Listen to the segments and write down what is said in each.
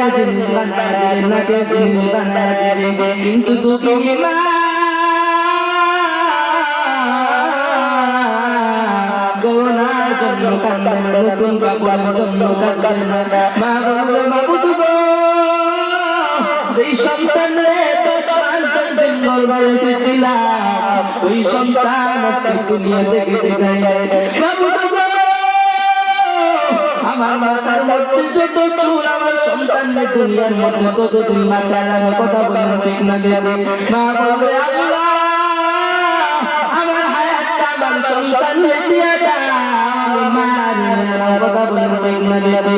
কানের জিনিস বানায় দিবে, নাকের জিনিস বানায় দিবে, কিন্তু তুমি মা গোনার জন্য কাঁদবে না, নতুন কাপড়ের জন্য কাঁদবে না। মা বলবে মাবুদ গো, যেই সন্তান রে 10 মাস দিন গর্ভে রেখেছিলাম, ওই সন্তান আজকে দুনিয়া থেকে বিদায় নেয়। মাবুদ গো, আমার মাথার মধ্যে যত চুল, আমার সন্তানকে দুনিয়ার মধ্যে কতদিন বাঁচায় রাখার কথা বলেন ঠিক না দেবে? মা বলবে আল্লাহ, আমার হায়াতটা আমার সন্তানকে দিয়ে দাও, মার কথা বলেন ঠিক না দেবে?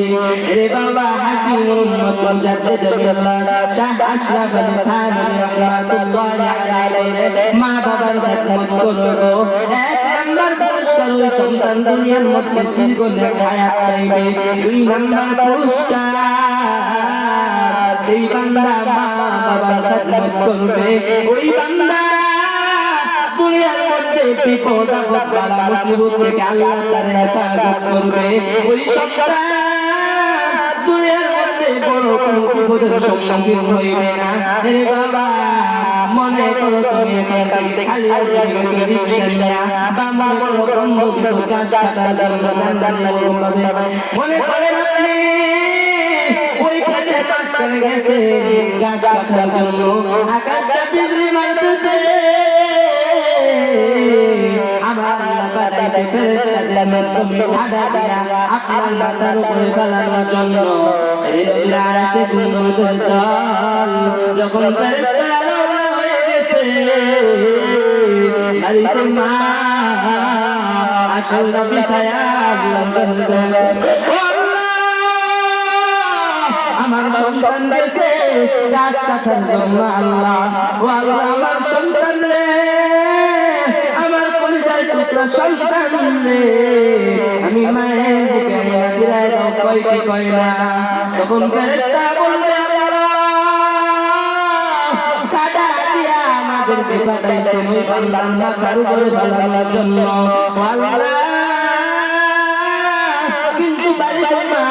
রে বাবা হাকিম উম্মত মুজাদ্দিদ আল্লাহ শাহ আশরাফ আলী থানভী রাহমাতুল্লাহি আলাইহি মা বাবার খেদমত করো। এক নাম্বার পুরস্কার, ওই সন্তান দুনিয়ার মধ্যে দীর্ঘদিন হায়াত পাইবে। 2 নাম্বার পুরস্কার, যেই বান্দা মা বাবার খেদমত করবে, ওই বান্দা দুনিয়ার মধ্যে বিপদ আপদ বালা মুসিবত থেকে আল্লাহ তার হেফাজত করবে। ওই সন্তান দুনিয়ার মধ্যে বড় কোনো বিপদের সম্মুখীন হইবে না। হে বাবা, মনে করো তুমি এখান থেকে খালি আসবে গেছো রিকশা নিয়া, বা মনে করো বন্ধ কিছু কাজ কাটার জন্য জানলে পাবে, মনে করেন আপনি ওই খেতে কাজ করে গেছে গাছ কাটার জন্য, আকাশটা বিজলি মারতেছে, আমার আল্লাহ পাঠাইছে ফেরেশতাদের মাধ্যমে আদা দিয়া আপনার মাথার উপরে ফেলানোর জন্য। এই নবীর আরশে সুন্নতের দল যখন ফেরেশতারা রওনা হয়ে গেছে, বাড়িতে মা আসল নবী সায়াল্লাম আমার সন্তান গেছে গাছ কাটার জন্য। আল্লাহ, ও আল্লাহ, আমার সন্তান রে, আমার কলিজার টুকরা সন্তান রে, আমি মায়ের বুকে ফিরাই দাও, কই কি কই না। তখন ফেরেশতা বলবে আল্লাহ, কাটা দিয়া আমাদেরকে পাঠাইছেন ওই বান্দার মাথার উপরে ফেলানোর জন্য। আল্লাহ, কিন্তু বাড়িতে মা